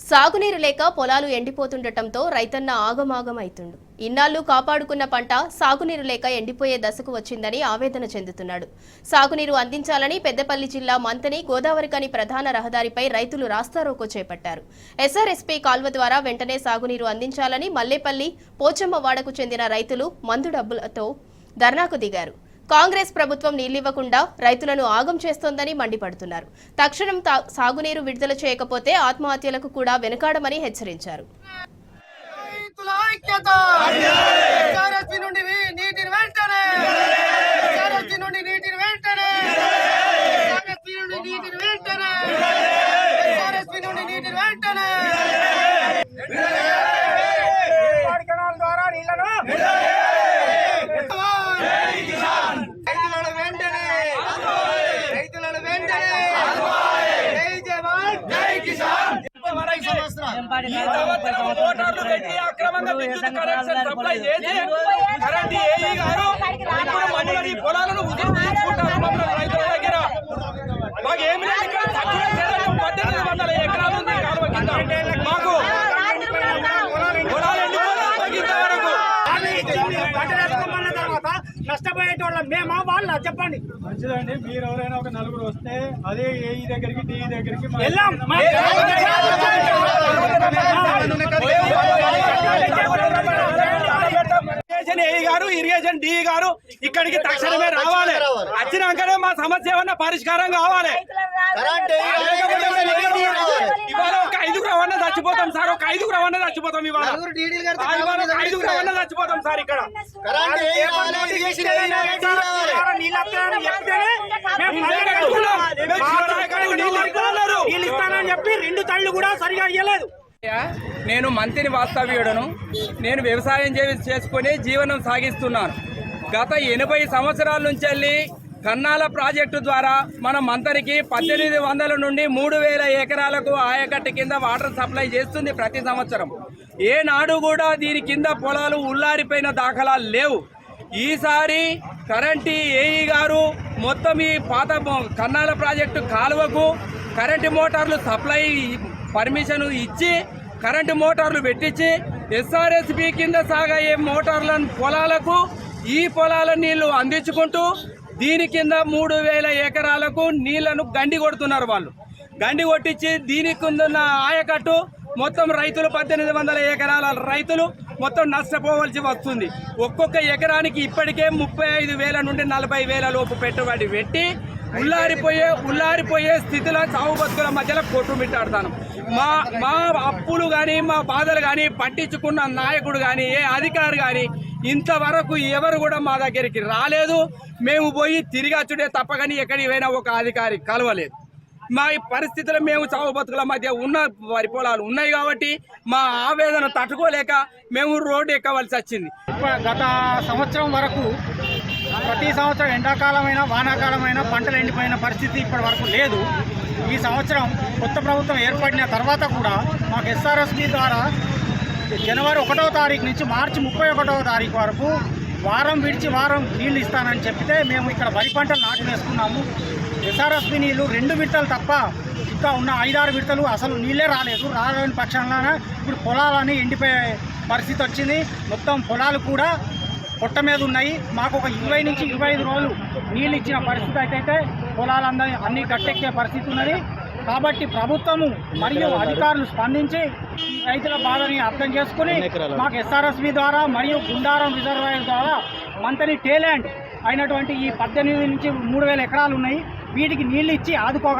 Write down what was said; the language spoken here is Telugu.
సాగునీరు లేక పొలాలు ఎండిపోతుండటంతో రైతన్న ఆగమాగమైతుండు. ఇన్నాళ్లు కాపాడుకున్న పంట సాగునీరు లేక ఎండిపోయే దశకు వచ్చిందని ఆవేదన చెందుతున్నాడు. సాగునీరు అందించాలని పెద్దపల్లి జిల్లా మంతని గోదావరికని ప్రధాన రహదారిపై రైతులు రాస్తారోకో చేపట్టారు. ఎస్ఆర్ఎస్పీ కాల్వ ద్వారా వెంటనే సాగునీరు అందించాలని మల్లేపల్లి పోచమ్మవాడకు చెందిన రైతులు మందు డబ్బులతో ధర్నాకు దిగారు. కాంగ్రెస్ ప్రభుత్వం నీళ్లివ్వకుండా రైతులను ఆగం చేస్తోందని మండిపడుతున్నారు. తక్షణం సాగునీరు విడుదల చేయకపోతే ఆత్మహత్యలకు కూడా వెనుకాడమని హెచ్చరించారు. పొలాలను రైతుల దగ్గర మాకు ఏమి లేదు. ఇక్కడ 1800 ఎకరాలు ఉంది కాలువ కింద. మాకు పొలాలు ఎండిపోయిన వరకు నష్టపోయేటోళ్ళం మేమా వాళ్ళ చెప్పండి. మంచిదండి, మీరు ఎవరైనా ఒక నలుగురు వస్తే అదే ఏఈ దగ్గరికి డి దగ్గరికి ఇరిగేషన్ డి గారు ఇక్కడికి తక్షణమే రావాలి. వచ్చినాకనే మా సమస్య ఏమన్నా పరిష్కారం కావాలి. ఇవాళ ఒక 5గురు అవన్నీ చచ్చిపోతాం సార్. ఒక 5గురు అవన్నీ చచ్చిపోతాం. ఇవాళ 5గురు అవన్నీ చచ్చిపోతాం సార్. ఇక్కడ చెప్పి 2 తళ్ళు కూడా సరిగా ఇవ్వలేదు. నేను మంత్రిని వాస్తవ్యుడను. నేను వ్యవసాయం చేసుకుని జీవనం సాగిస్తున్నాను. గత 80 సంవత్సరాల నుంచి వెళ్ళి కన్నాల ప్రాజెక్టు ద్వారా మన మంతరికి 1800 నుండి 3000 ఎకరాలకు ఆయకట్టు కింద వాటర్ సప్లై చేస్తుంది ప్రతి సంవత్సరం. ఏనాడు కూడా దీని కింద పొలాలు ఉల్లారిపోయిన దాఖలాలు లేవు. ఈసారి కరెంటు ఏఈ గారు మొత్తం ఈ పాత కన్నాల ప్రాజెక్టు కాలువకు కరెంటు మోటార్లు సప్లై పర్మిషన్ ఇచ్చి కరెంటు మోటార్లు పెట్టించి ఎస్ఆర్ఎస్పి కింద సాగే మోటార్లను పొలాలకు ఈ పొలాల నీళ్లు అందించుకుంటూ దీని కింద 3000 ఎకరాలకు నీళ్లను గండి కొడుతున్నారు. వాళ్ళు గండి కొట్టించి దీనికి ఉన్న ఆయకట్టు మొత్తం రైతులు 1800 ఎకరాల రైతులు మొత్తం నష్టపోవలసి వస్తుంది. ఒక్కొక్క ఎకరానికి ఇప్పటికే 35,000 నుండి 40,000 లోపు పెట్టుబడి పెట్టి ఉల్లారిపోయే స్థితిలో చావు బతుకుల మధ్యలో కొట్టుమిట్టాడుతాను. మా అప్పులు కానీ మా బాధలు కానీ పట్టించుకున్న నాయకుడు కానీ ఏ అధికారి కానీ ఇంతవరకు ఎవరు కూడా మా దగ్గరికి రాలేదు. మేము పోయి తిరిగి వచ్చుడే తప్ప కానీ ఎక్కడికి పోయినా ఒక అధికారి కలవలేదు. మా ఈ పరిస్థితుల్లో మేము చావు బతుకుల మధ్య ఉన్న వరి పొలాలు ఉన్నాయి కాబట్టి మా ఆవేదన తట్టుకోలేక మేము రోడ్డు ఎక్కవలసి వచ్చింది. గత సంవత్సరం వరకు ప్రతి సంవత్సరం ఎండాకాలమైన వానాకాలమైన పంటలు ఎండిపోయిన పరిస్థితి ఇప్పటి వరకు లేదు. ఈ సంవత్సరం కొత్త ప్రభుత్వం ఏర్పడిన తర్వాత కూడా మాకు ఎస్ఆర్ఎస్పి ద్వారా జనవరి 1వ తారీఖు నుంచి మార్చి 31వ తారీఖు వరకు వారం విడిచి వారం నీళ్లు ఇస్తానని చెప్తే మేము ఇక్కడ వరి పంటలు నాటు వేసుకున్నాము. ఎస్ఆర్ఎస్పి నీళ్లు 2 విడతలు తప్ప ఇంకా ఉన్న 5-6 విడతలు అసలు నీళ్ళే రాలేదు. రాలేని పక్షంలోనే ఇప్పుడు పొలాలని ఎండిపోయే పరిస్థితి వచ్చింది. మొత్తం పొలాలు కూడా పొట్ట మీద ఉన్నాయి. మాకు ఒక 20 నుంచి 25 రోజులు నీళ్ళు ఇచ్చిన పరిస్థితి అయితే పొలాలందరూ అన్ని గట్టెక్కే పరిస్థితి ఉన్నది. కాబట్టి ప్రభుత్వము మరియు అధికారులు స్పందించి రైతుల బాధని అర్థం చేసుకుని మాకు ఎస్ఆర్ఎస్పి ద్వారా మరియు గుండారం రిజర్వాయర్ ద్వారా మంతని టేలాండ్ అయినటువంటి ఈ 18 నుంచి 3000 ఎకరాలు ఉన్నాయి. వీటికి నీళ్ళు ఇచ్చి ఆదుకోవాలి.